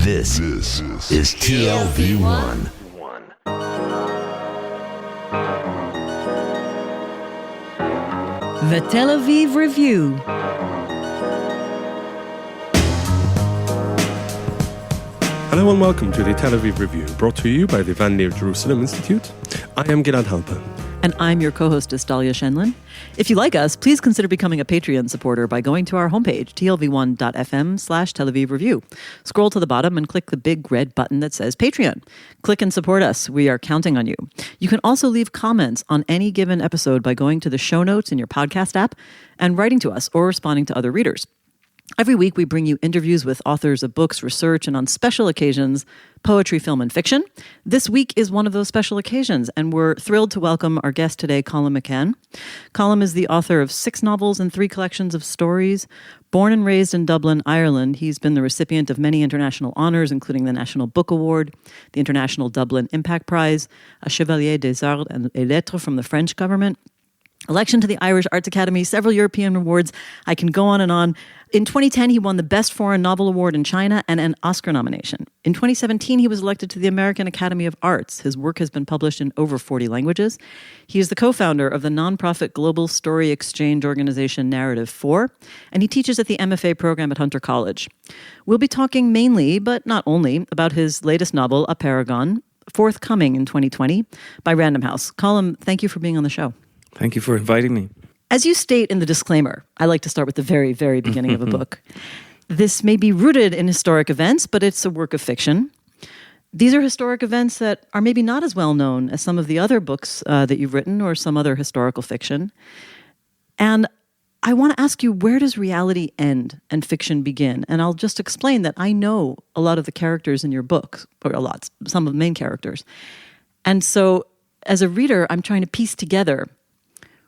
This is TLV1. The Tel Aviv Review. Hello and welcome to the Tel Aviv Review, brought to you by the Van Leer Jerusalem Institute. I am Gilad Halper. And I'm your co-hostess, Dalia Shenlin. If you like us, please consider becoming a Patreon supporter by going to our homepage, tlv1.fm/Tel Aviv Review. Scroll to the bottom and click the big red button that says Patreon. Click and support us. We are counting on you. You can also leave comments on any given episode by going to the show notes in your podcast app and writing to us or responding to other readers. Every week, we bring you interviews with authors of books, research, and on special occasions, poetry, film, and fiction. This week is one of those special occasions, and we're thrilled to welcome our guest today, Colum McCann. Colum is the author of 6 novels and 3 collections of stories. Born and raised in Dublin, Ireland, he's been the recipient of many international honors, including the National Book Award, the International Dublin Impact Prize, a Chevalier des Arts et Lettres from the French government, election to the Irish Arts Academy, several European awards. I can go on and on. In 2010, he won the Best Foreign Novel Award in China and an Oscar nomination. In 2017, he was elected to the American Academy of Arts. His work has been published in over 40 languages. He is the co-founder of the nonprofit global story exchange organization Narrative 4, and he teaches at the MFA program at Hunter College. We'll be talking mainly, but not only, about his latest novel, Apeirogon, forthcoming in 2020 by Random House. Colum, thank you for being on the show. Thank you for inviting me. As you state in the disclaimer, I like to start with the very, very beginning of a book. This may be rooted in historic events, but it's a work of fiction. These are historic events that are maybe not as well known as some of the other books that you've written or some other historical fiction. And I want to ask you, where does reality end and fiction begin? And I'll just explain that I know a lot of the characters in your book, or some of the main characters. And so as a reader, I'm trying to piece together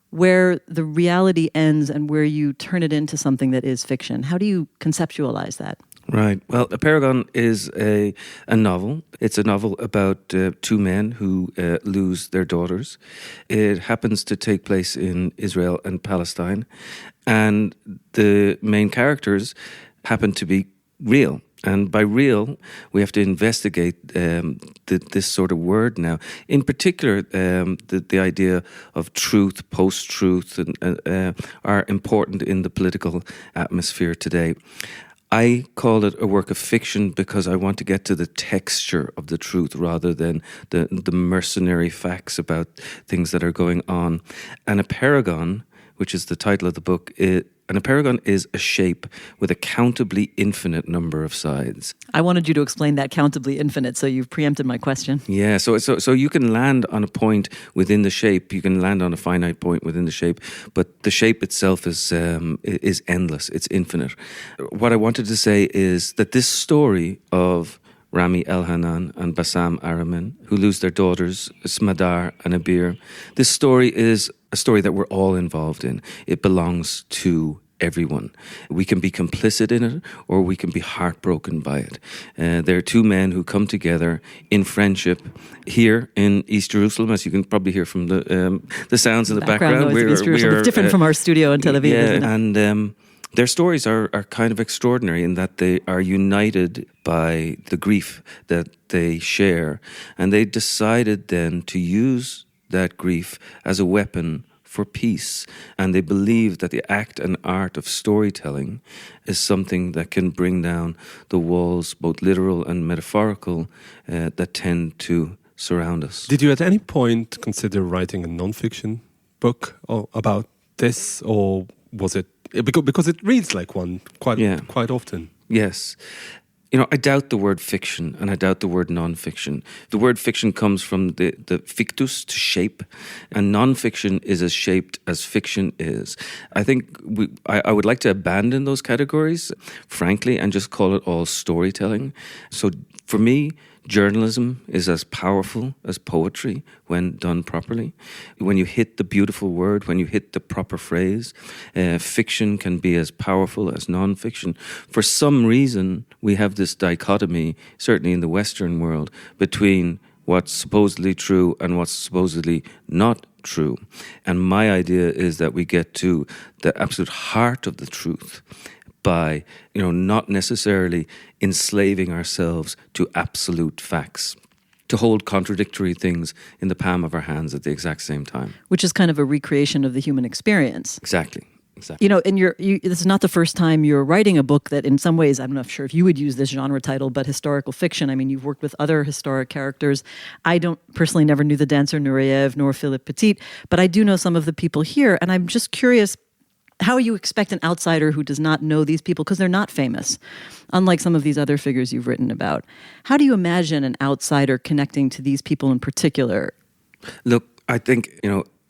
where the reality ends and where you turn it into something that is fiction. How do you conceptualize that? Right. Well, Apeirogon is a novel. It's a novel about 2 men who lose their daughters. It happens to take place in Israel and Palestine. And the main characters happen to be real. And by real, we have to investigate this sort of word now. In particular, the idea of truth, post-truth, are important in the political atmosphere today. I call it a work of fiction because I want to get to the texture of the truth rather than the mercenary facts about things that are going on. And Apeirogon, which is the title of the book, an Apeirogon is a shape with a countably infinite number of sides. I wanted you to explain that countably infinite, so you've preempted my question. Yeah, so you can land on a point within the shape. You can land on a finite point within the shape, but the shape itself is endless. It's infinite. What I wanted to say is that this story of Rami Elhanan and Bassam Aramin, who lose their daughters, Smadar and Abir. This story is a story that we're all involved in. It belongs to everyone. We can be complicit in it or we can be heartbroken by it. There are 2 men who come together in friendship here in East Jerusalem, as you can probably hear from the sounds in the background. We're different from our studio in Tel Aviv, isn't it? And their stories are kind of extraordinary in that they are united by the grief that they share. And they decided then to use that grief as a weapon for peace. And they believe that the act and art of storytelling is something that can bring down the walls, both literal and metaphorical, that tend to surround us. Did you at any point consider writing a non-fiction book about this, or was it because it reads like one quite often? Yes. You know, I doubt the word fiction and I doubt the word non-fiction. The word fiction comes from the fictus, to shape, and non-fiction is as shaped as fiction is. I think I would like to abandon those categories, frankly, and just call it all storytelling. So for me, journalism is as powerful as poetry when done properly. When you hit the beautiful word, when you hit the proper phrase, fiction can be as powerful as non-fiction. For some reason, we have this dichotomy, certainly in the Western world, between what's supposedly true and what's supposedly not true. And my idea is that we get to the absolute heart of the truth by, not necessarily enslaving ourselves to absolute facts, to hold contradictory things in the palm of our hands at the exact same time. Which is kind of a recreation of the human experience. Exactly. And this is not the first time you're writing a book that in some ways, I'm not sure if you would use this genre title, but historical fiction. I mean, you've worked with other historic characters. I don't personally never knew the dancer Nureyev nor Philippe Petit, but I do know some of the people here. And I'm just curious, how you expect an outsider who does not know these people, because they're not famous, unlike some of these other figures you've written about. How do you imagine an outsider connecting to these people in particular? Look, I think,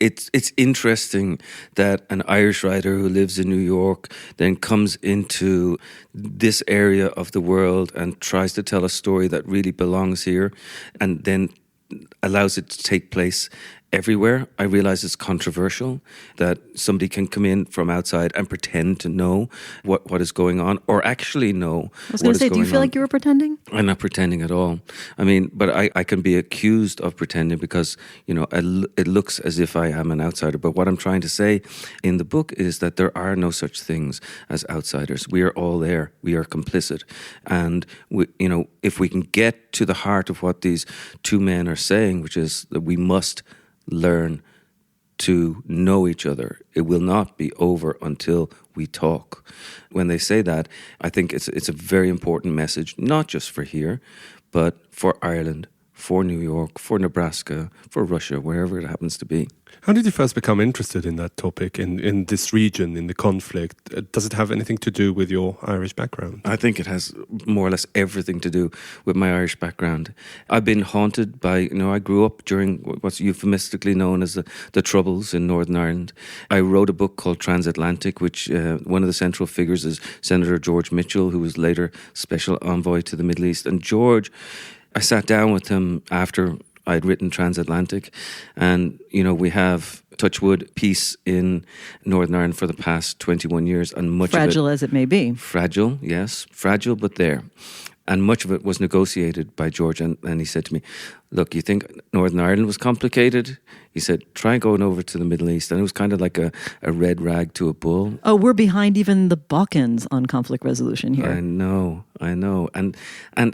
it's interesting that an Irish writer who lives in New York then comes into this area of the world and tries to tell a story that really belongs here and then allows it to take place everywhere. I realize it's controversial that somebody can come in from outside and pretend to know what is going on, or actually know. I was going to say, do you feel like you were pretending? I'm not pretending at all. I mean, but I can be accused of pretending because, it looks as if I am an outsider. But what I'm trying to say in the book is that there are no such things as outsiders. We are all there. We are complicit. And, if we can get to the heart of what these two men are saying, which is that we must learn to know each other. It will not be over until we talk. When they say that, I think it's a very important message, not just for here, but for Ireland, for New York, for Nebraska, for Russia, wherever it happens to be. How did you first become interested in that topic, in this region, in the conflict? Does it have anything to do with your Irish background? I think it has more or less everything to do with my Irish background. I've been haunted by, I grew up during what's euphemistically known as the Troubles in Northern Ireland. I wrote a book called Transatlantic, which one of the central figures is Senator George Mitchell, who was later Special Envoy to the Middle East. And George, I sat down with him after I'd written Transatlantic, and we have, touch wood, peace in Northern Ireland for the past 21 years, and much fragile of it, as it may be. Fragile, yes, fragile, but there. And much of it was negotiated by George, and he said to me, look, you think Northern Ireland was complicated? He said, try going over to the Middle East. And it was kind of like a red rag to a bull. Oh, we're behind even the Balkans on conflict resolution here. I know. And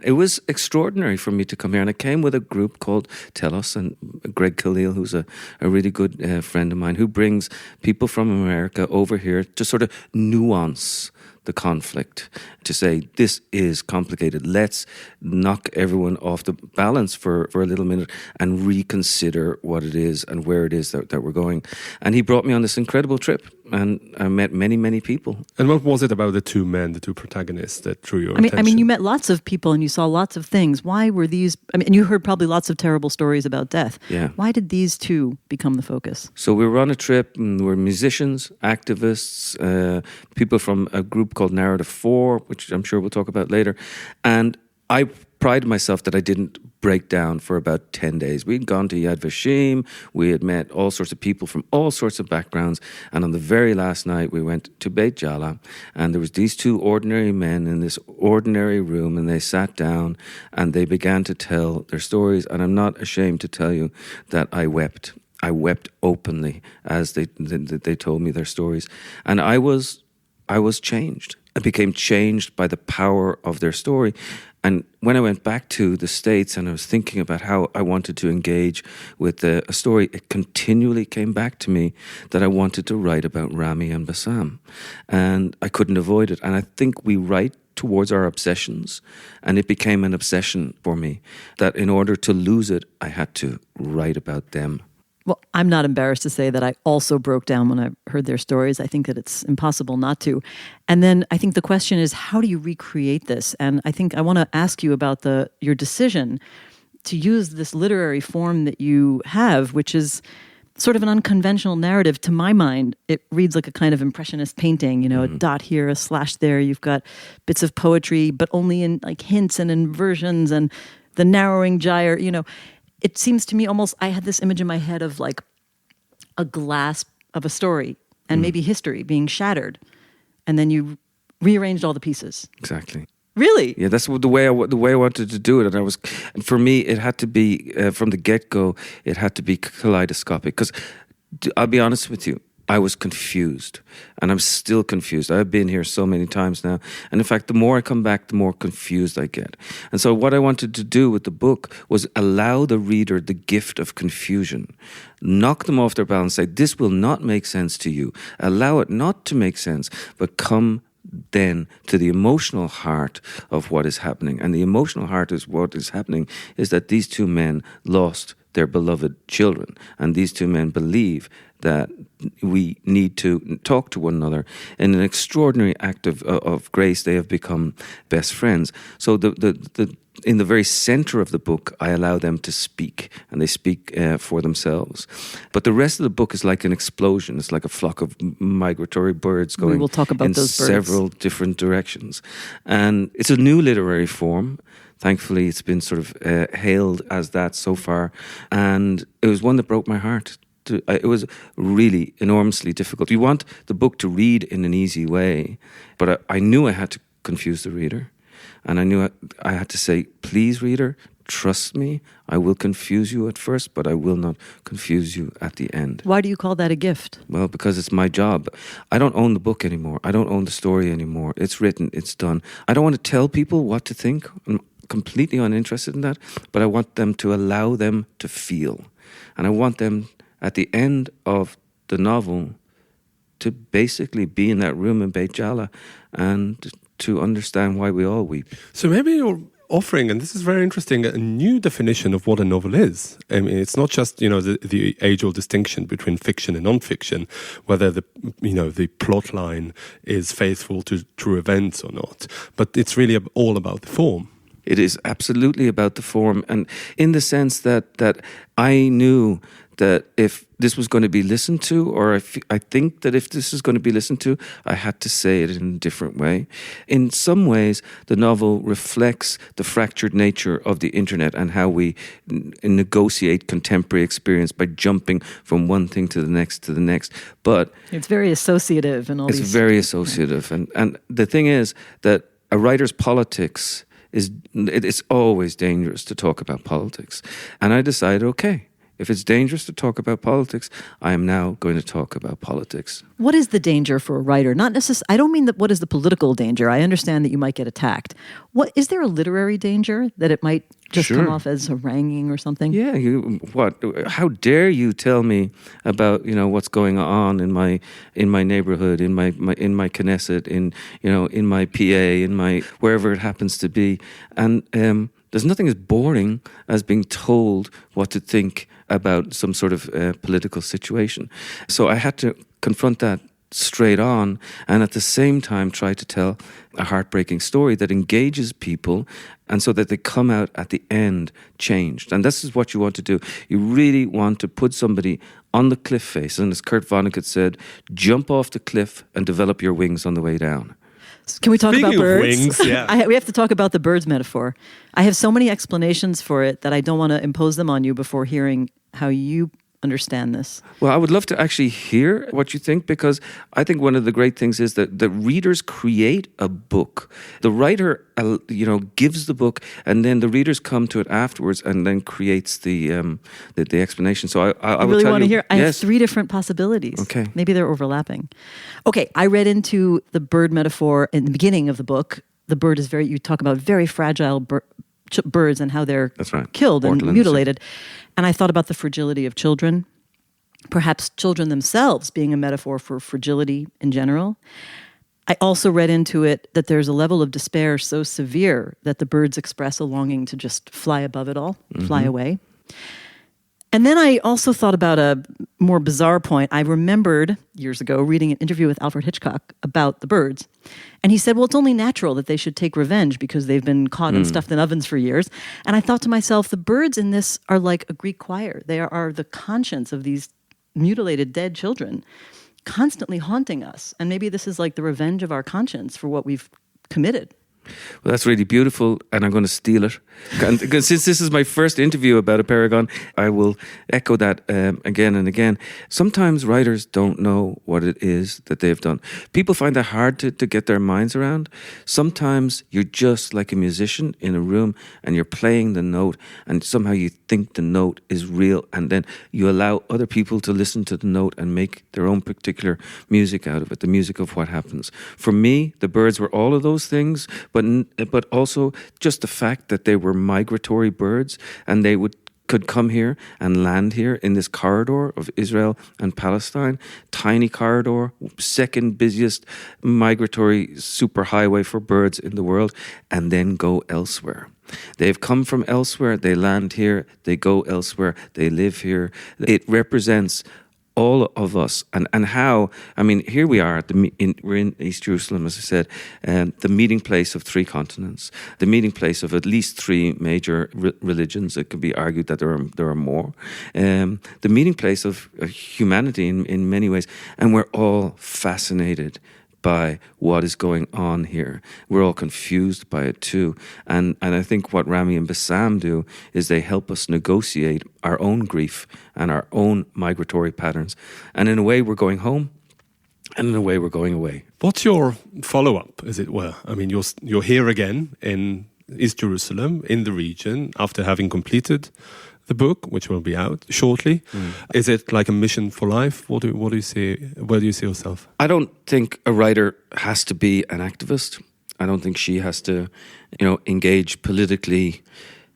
it was extraordinary for me to come here. And I came with a group called Telos, and Greg Khalil, who's a really good friend of mine, who brings people from America over here to sort of nuance the conflict, to say this is complicated. Let's knock everyone off the balance for a little minute and reconsider what it is and where it is that we're going. And he brought me on this incredible trip, and I met many, many people. And what was it about the two men, the two protagonists, that drew your attention? I mean, you met lots of people and you saw lots of things. Why were these? And you heard probably lots of terrible stories about death. Yeah. Why did these two become the focus? So we were on a trip, and we were musicians, activists, people from a group called Narrative 4, which I'm sure we'll talk about later. And I prided myself that I didn't break down for about 10 days. We'd gone to Yad Vashem, we had met all sorts of people from all sorts of backgrounds, and on the very last night we went to Beit Jala, and there was these two ordinary men in this ordinary room, and they sat down and they began to tell their stories, and I'm not ashamed to tell you that I wept. I wept openly as they told me their stories, and I was changed. I became changed by the power of their story. And when I went back to the States and I was thinking about how I wanted to engage with a story, it continually came back to me that I wanted to write about Rami and Bassam. And I couldn't avoid it. And I think we write towards our obsessions, and it became an obsession for me, that in order to lose it, I had to write about them. Well, I'm not embarrassed to say that I also broke down when I heard their stories. I think that it's impossible not to. And then I think the question is, how do you recreate this? And I think I want to ask you about your decision to use this literary form that you have, which is sort of an unconventional narrative. To my mind, it reads like a kind of impressionist painting, a dot here, a slash there. You've got bits of poetry, but only in like hints and inversions and the narrowing gyre, It seems to me almost, I had this image in my head of like a glass of a story and maybe history being shattered. And then you rearranged all the pieces. Exactly. Really? Yeah, that's the way I wanted to do it. And for me, it had to be, from the get-go, it had to be kaleidoscopic. Because I'll be honest with you, I was confused, and I'm still confused. I've been here so many times now, and in fact, the more I come back, the more confused I get. And so what I wanted to do with the book was allow the reader the gift of confusion, knock them off their balance, say, this will not make sense to you. Allow it not to make sense, but come then to the emotional heart of what is happening. And the emotional heart is what is happening is that these two men lost their beloved children, and these two men believe that we need to talk to one another. In an extraordinary act of grace, they have become best friends. So in the very center of the book, I allow them to speak, and they speak for themselves. But the rest of the book is like an explosion. It's like a flock of migratory birds going will talk about in those birds. Several different directions. And it's a new literary form. Thankfully, it's been sort of hailed as that so far. And it was one that broke my heart. It was really enormously difficult. You want the book to read in an easy way, but I knew I had to confuse the reader. And I knew I had to say, please, reader, trust me. I will confuse you at first, but I will not confuse you at the end. Why do you call that a gift? Well, because it's my job. I don't own the book anymore. I don't own the story anymore. It's written. It's done. I don't want to tell people what to think. I'm completely uninterested in that, but I want them to allow them to feel. And I want them, at the end of the novel, to basically be in that room in Beit Jala and to understand why we all weep. So maybe you're offering, and this is very interesting, a new definition of what a novel is. I mean, it's not just, the age-old distinction between fiction and non-fiction, whether the plot line is faithful to true events or not, but it's really all about the form. It is absolutely about the form, and in the sense that I knew that if this was going to be listened to, or I think that if this is going to be listened to, I had to say it in a different way. In some ways, the novel reflects the fractured nature of the internet and how we negotiate contemporary experience by jumping from one thing to the next. But it's very associative and all these. It's very associative, and the thing is that a writer's politics it's always dangerous to talk about politics. And I decided, okay, if it's dangerous to talk about politics, I am now going to talk about politics. What is the danger for a writer? Not necessarily. I don't mean that. What is the political danger? I understand that you might get attacked. What is there a literary danger that it might just come off as haranguing or something? Yeah. How dare you tell me about what's going on in my neighborhood, in my Knesset, in my PA, in my wherever it happens to be, and there's nothing as boring as being told what to think about some sort of political situation. So I had to confront that straight on, and at the same time try to tell a heartbreaking story that engages people, and so that they come out at the end changed. And this is what you want to do. You really want to put somebody on the cliff face, and as Kurt Vonnegut said, jump off the cliff and develop your wings on the way down. Can we talk about birds? Wings, yeah. We have to talk about the birds metaphor. I have so many explanations for it that I don't want to impose them on you before hearing how you understand this. Well, I would love to actually hear what you think, because I think one of the great things is that the readers create a book. The writer, gives the book, and then the readers come to it afterwards and then creates the explanation. So I really will want to hear. I have yes. 3 different possibilities. Okay. Maybe they're overlapping. Okay, I read into the bird metaphor in the beginning of the book. The bird is you talk about very fragile birds and how they're killed and mutilated. And I thought about the fragility of children, perhaps children themselves being a metaphor for fragility in general. I also read into it that there's a level of despair so severe that the birds express a longing to just fly above it all, fly away. And then I also thought about a more bizarre point. I remembered years ago reading an interview with Alfred Hitchcock about the birds. And he said, well, it's only natural that they should take revenge because they've been caught and stuffed in ovens for years. And I thought to myself, the birds in this are like a Greek choir. They are the conscience of these mutilated, dead children, constantly haunting us. And maybe this is like the revenge of our conscience for what we've committed. Well, that's really beautiful, and I'm going to steal it. And since this is my first interview about Apeirogon, I will echo that again and again. Sometimes writers don't know what it is that they've done. People find that hard to get their minds around. Sometimes you're just like a musician in a room, and you're playing the note, and somehow you think the note is real, and then you allow other people to listen to the note and make their own particular music out of it, the music of what happens. For me, the birds were all of those things, but also just the fact that they were migratory birds, and they could come here and land here in this corridor of Israel and Palestine, tiny corridor, second busiest migratory superhighway for birds in the world, and then go elsewhere. They've come from elsewhere, they land here, they go elsewhere, they live here. It represents all of us, and how, I mean, here we are, we're in East Jerusalem, as I said, the meeting place of three continents, the meeting place of at least three major religions. It could be argued that there are more. The meeting place of humanity in many ways, and we're all fascinated by what is going on here. We're all confused by it too. And I think what Rami and Bassam do is they help us negotiate our own grief and our own migratory patterns. And in a way, we're going home, and in a way, we're going away. What's your follow-up, as it were? I mean, you're here again in East Jerusalem, in the region, after having completed the book, which will be out shortly. Is it like a mission for life? What do you see? Where do you see yourself? I don't think a writer has to be an activist. I don't think she has to, engage politically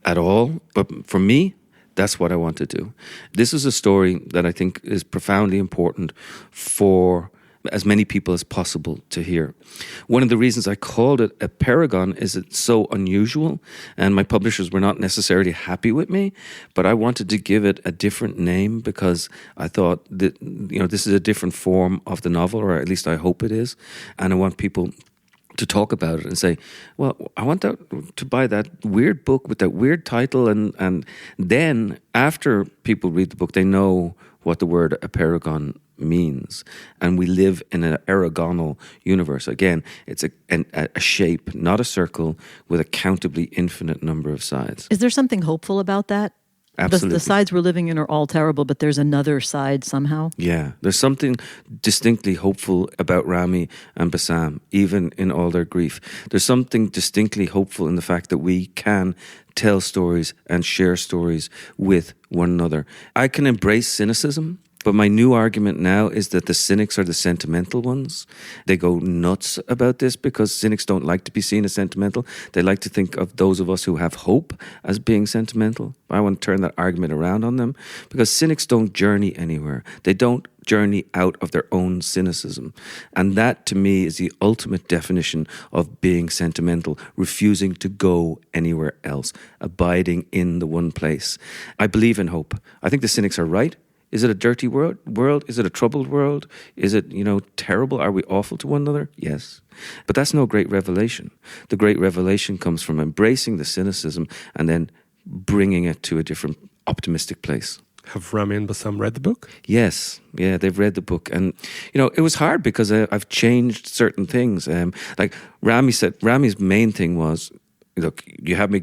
at all. But for me, that's what I want to do. This is a story that I think is profoundly important for as many people as possible to hear. One of the reasons I called it Apeirogon is it's so unusual, and my publishers were not necessarily happy with me, but I wanted to give it a different name because I thought that, this is a different form of the novel, or at least I hope it is, and I want people to talk about it and say, well, I want to buy that weird book with that weird title, and then after people read the book, they know what the word Apeirogon means, and we live in an aragonal universe. Again, it's a shape, not a circle, with a countably infinite number of sides. Is there something hopeful about that? Absolutely. The sides we're living in are all terrible, but there's another side somehow. Yeah, there's something distinctly hopeful about Rami and Bassam, even in all their grief. There's something distinctly hopeful in the fact that we can tell stories and share stories with one another. I can embrace cynicism, but my new argument now is that the cynics are the sentimental ones. They go nuts about this because cynics don't like to be seen as sentimental. They like to think of those of us who have hope as being sentimental. I want to turn that argument around on them because cynics don't journey anywhere. They don't journey out of their own cynicism. And that, to me, is the ultimate definition of being sentimental, refusing to go anywhere else, abiding in the one place. I believe in hope. I think the cynics are right. Is it a dirty world? Is it a troubled world? Is it, terrible? Are we awful to one another? Yes. But that's no great revelation. The great revelation comes from embracing the cynicism and then bringing it to a different optimistic place. Have Rami and Bassam read the book? Yes. Yeah, they've read the book. And, it was hard because I've changed certain things. Like Rami said, Rami's main thing was, look, you have me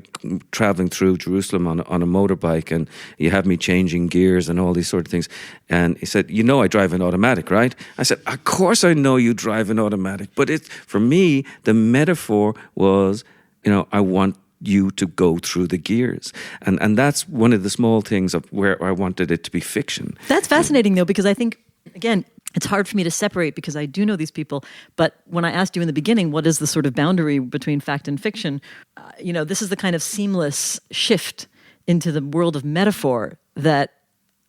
traveling through Jerusalem on a motorbike, and you have me changing gears and all these sort of things. And he said, I drive an automatic, right? I said, of course I know you drive an automatic. But for me, the metaphor was, I want you to go through the gears. And that's one of the small things of where I wanted it to be fiction. That's fascinating, though, because I think, again, it's hard for me to separate because I do know these people. But when I asked you in the beginning, what is the sort of boundary between fact and fiction? This is the kind of seamless shift into the world of metaphor that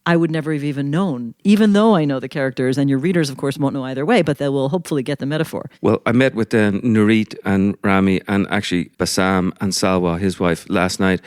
I would never have even known, even though I know the characters, and your readers, of course, won't know either way, but they will hopefully get the metaphor. Well, I met with Nurit and Rami and actually Bassam and Salwa, his wife, last night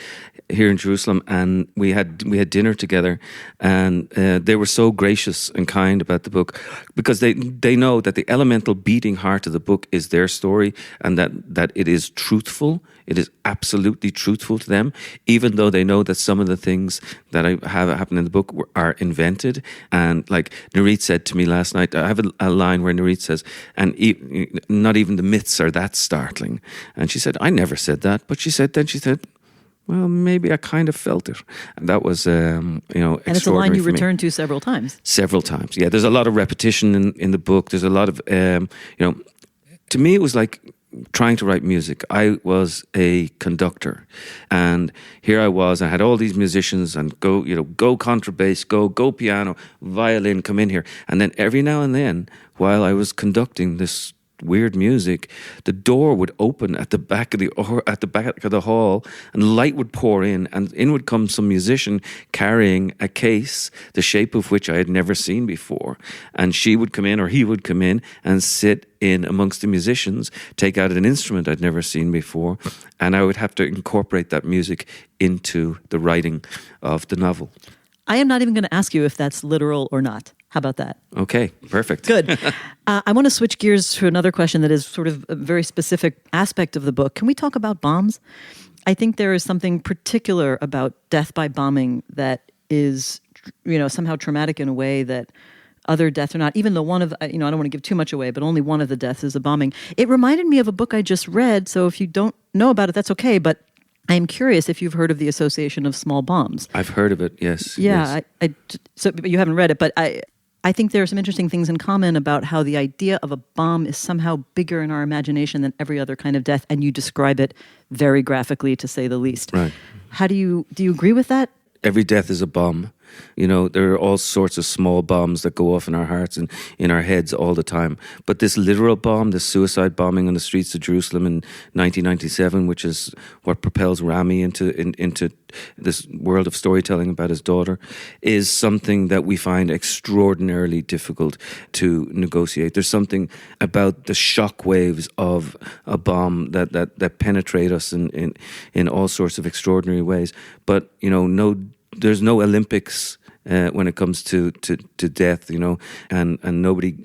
here in Jerusalem, and we had dinner together, and they were so gracious and kind about the book, because they know that the elemental beating heart of the book is their story, and that it is truthful. It is absolutely truthful to them, even though they know that some of the things that I have happen in the book are invented. And like Nurit said to me last night, I have a line where Nurit says, and not even the myths are that startling. And she said, I never said that. But she said, well, maybe I kind of felt it. And that was, And it's a line you return to several times. Several times, yeah. There's a lot of repetition in the book. There's a lot of, to me it was like trying to write music. I was a conductor, and here I was. I had all these musicians, and go contrabass, go piano, violin, come in here, and then every now and then, while I was conducting this weird music, the door would open at the back of the hall, and light would pour in, and in would come some musician carrying a case, the shape of which I had never seen before, and she would come in, or he would come in and sit in amongst the musicians, take out an instrument I'd never seen before, and I would have to incorporate that music into the writing of the novel. I am not even going to ask you if that's literal or not. How about that? Okay, perfect. Good. I want to switch gears to another question that is sort of a very specific aspect of the book. Can we talk about bombs? I think there is something particular about death by bombing that is, somehow traumatic in a way that other deaths are not. Even though one of, I don't want to give too much away, but only one of the deaths is a bombing. It reminded me of a book I just read, so if you don't know about it, that's okay, but I'm curious if you've heard of the Association of Small Bombs. I've heard of it, yes. Yeah, yes. But you haven't read it, but I think there are some interesting things in common about how the idea of a bomb is somehow bigger in our imagination than every other kind of death, and you describe it very graphically, to say the least. Right. How do you agree with that? Every death is a bomb. There are all sorts of small bombs that go off in our hearts and in our heads all the time. But this literal bomb, this suicide bombing on the streets of Jerusalem in 1997, which is what propels Rami into this world of storytelling about his daughter, is something that we find extraordinarily difficult to negotiate. There's something about the shock waves of a bomb that penetrate us in all sorts of extraordinary ways. But, there's no Olympics when it comes to death, and nobody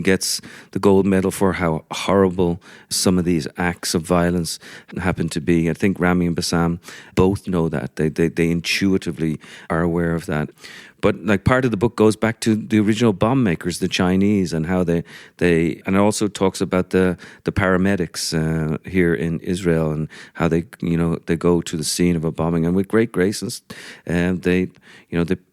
gets the gold medal for how horrible some of these acts of violence happen to be. I think Rami and Bassam both know that. They intuitively are aware of that. But like part of the book goes back to the original bomb makers, the Chinese, and how they and it also talks about the paramedics here in Israel, and how they go to the scene of a bombing, and with great grace, and they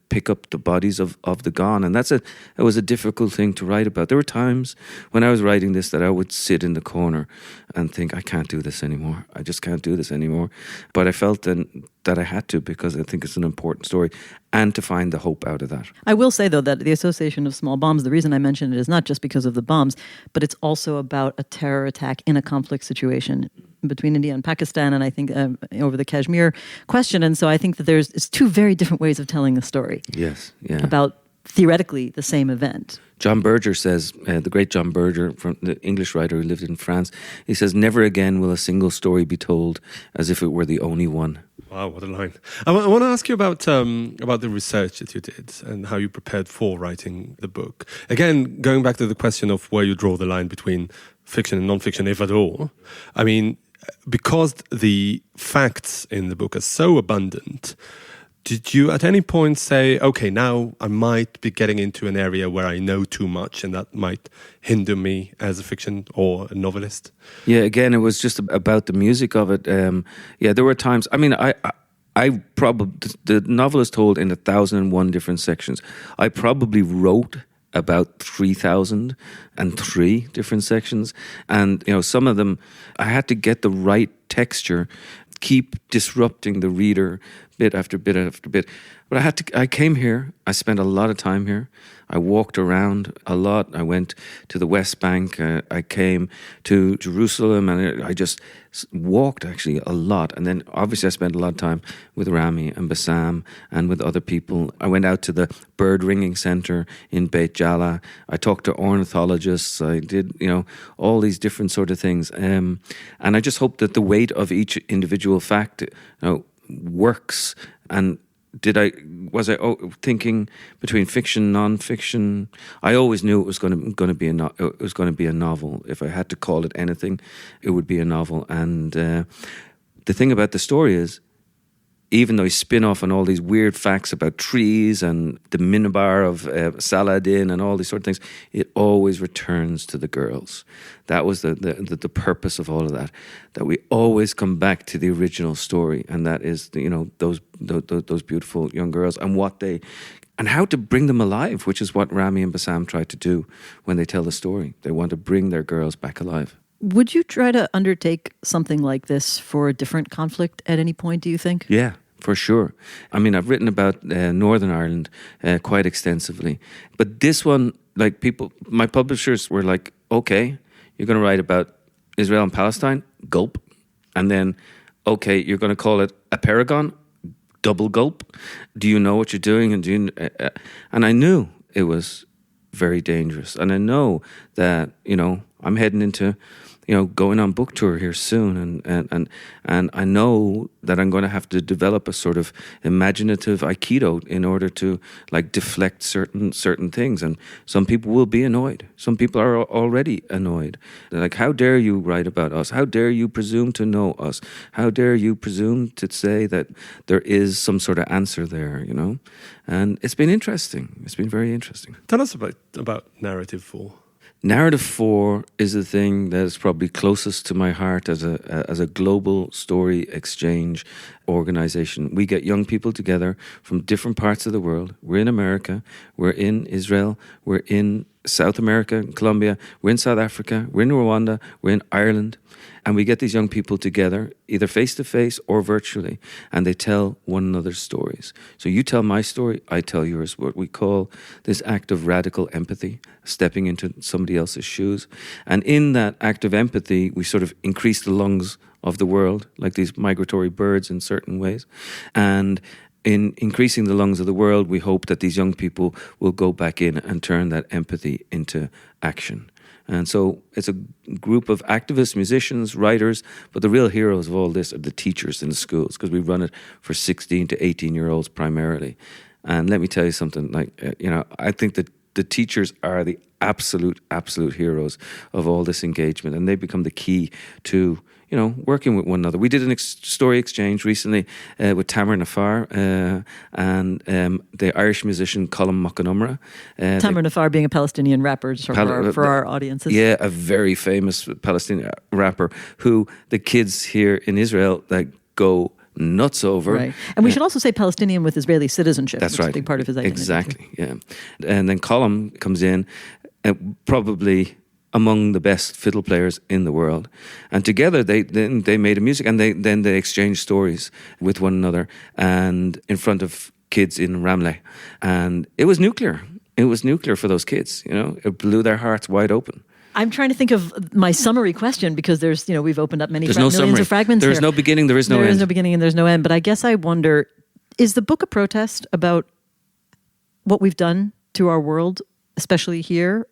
pick up the bodies of the gone. And it was a difficult thing to write about. There were times when I was writing this that I would sit in the corner and think, I can't do this anymore. I just can't do this anymore. But I felt that I had to, because I think it's an important story, and to find the hope out of that. I will say, though, that the Association of Small Bombs, the reason I mention it is not just because of the bombs, but it's also about a terror attack in a conflict situation between India and Pakistan, and I think over the Kashmir question. And so I think that it's two very different ways of telling the story. Yes, yeah. About theoretically the same event. John Berger says, the great John Berger, from the English writer who lived in France, he says, never again will a single story be told as if it were the only one. Wow, what a line. I want to ask you about the research that you did and how you prepared for writing the book. Again, going back to the question of where you draw the line between fiction and non-fiction, if at all. I mean, because the facts in the book are so abundant, did you at any point say, okay, now I might be getting into an area where I know too much and that might hinder me as a fiction or a novelist? Yeah, again, it was just about the music of it. There were times, I mean, I probably, the novel is told in 1,001 different sections. I probably wrote about 3,003 different sections. And, some of them, I had to get the right texture, keep disrupting the reader bit after bit after bit. But I came here, I spent a lot of time here. I walked around a lot. I went to the West Bank. I came to Jerusalem, and I just walked actually a lot. And then obviously I spent a lot of time with Rami and Bassam and with other people. I went out to the bird ringing center in Beit Jala. I talked to ornithologists. I did, all these different sort of things. And I just hope that the weight of each individual fact, works. And was I thinking between fiction, non-fiction? I always knew it was going to be a novel. If I had to call it anything, it would be a novel. And the thing about the story is, even though you spin off on all these weird facts about trees and the minibar of Saladin and all these sort of things, it always returns to the girls. That was the purpose of all of that. That we always come back to the original story, and that is those beautiful young girls and how to bring them alive, which is what Rami and Bassam try to do when they tell the story. They want to bring their girls back alive. Would you try to undertake something like this for a different conflict at any point, do you think? Yeah, for sure. I mean, I've written about Northern Ireland quite extensively. But this one, my publishers were like, okay, you're going to write about Israel and Palestine, gulp. And then, okay, you're going to call it Apeirogon, double gulp. Do you know what you're doing? And I knew it was very dangerous. And I know that, I'm heading into, going on book tour here soon, and I know that I'm going to have to develop a sort of imaginative aikido in order to deflect certain things. And some people will be annoyed. Some people are already annoyed. They're like, how dare you write about us? How dare you presume to know us? How dare you presume to say that there is some sort of answer there? And it's been interesting. It's been very interesting. Tell us about Narrative 4. Narrative 4 is the thing that is probably closest to my heart as a global story exchange organization. We get young people together from different parts of the world. We're in America, we're in Israel, we're in South America, Colombia, we're in South Africa, we're in Rwanda, we're in Ireland. And we get these young people together, either face-to-face or virtually, and they tell one another's stories. So you tell my story, I tell yours, what we call this act of radical empathy, stepping into somebody else's shoes. And in that act of empathy, we sort of increase the lungs of the world, like these migratory birds in certain ways. And in increasing the lungs of the world, we hope that these young people will go back in and turn that empathy into action. And so it's a group of activists, musicians, writers, but the real heroes of all this are the teachers in the schools, because we run it for 16 to 18-year-olds primarily. And let me tell you something, I think that the teachers are the absolute heroes of all this engagement, and they become the key to working with one another. We did a story exchange recently with Tamar Nafar and the Irish musician Colum McCann. Tamar Nafar being a Palestinian rapper for our audiences. Yeah, a very famous Palestinian rapper who the kids here in Israel go nuts over. Right. And we should also say Palestinian with Israeli citizenship. That's right. Is a big part of his identity. Exactly, yeah. And then Colum comes in, probably among the best fiddle players in the world. And together they made a music, and they exchanged stories with one another and in front of kids in Ramleh. And it was nuclear. It was nuclear for those kids, It blew their hearts wide open. I'm trying to think of my summary question, because there's, we've opened up millions of fragments There's here. no beginning, there is no end. There is no beginning and there's no end. But I guess I wonder, is the book a protest about what we've done to our world, especially here?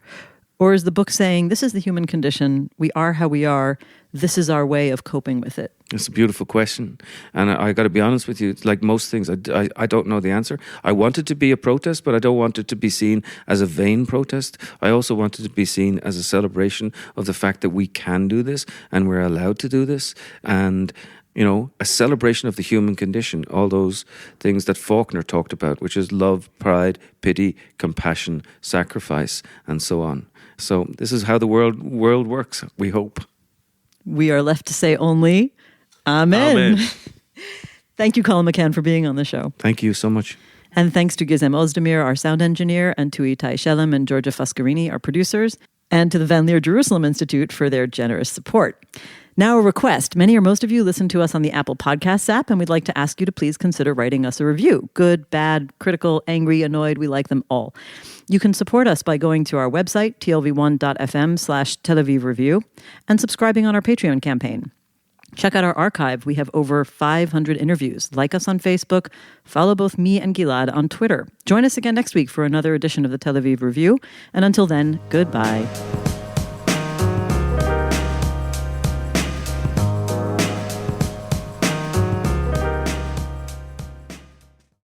Or is the book saying, this is the human condition, we are how we are, this is our way of coping with it? It's a beautiful question. And I got to be honest with you, it's like most things, I don't know the answer. I want it to be a protest, but I don't want it to be seen as a vain protest. I also want it to be seen as a celebration of the fact that we can do this and we're allowed to do this. And a celebration of the human condition, all those things that Faulkner talked about, which is love, pride, pity, compassion, sacrifice, and so on. So this is how the world works, we hope. We are left to say only, Amen. Thank you, Colum McCann, for being on the show. Thank you so much. And thanks to Gizem Ozdemir, our sound engineer, and to Itai Shelem and Georgia Fuscarini, our producers, and to the Van Leer Jerusalem Institute for their generous support. Now a request. Many or most of you listen to us on the Apple Podcasts app, and we'd like to ask you to please consider writing us a review. Good, bad, critical, angry, annoyed, we like them all. You can support us by going to our website, tlv1.fm/Tel Aviv Review, and subscribing on our Patreon campaign. Check out our archive. We have over 500 interviews. Like us on Facebook. Follow both me and Gilad on Twitter. Join us again next week for another edition of the Tel Aviv Review. And until then, goodbye.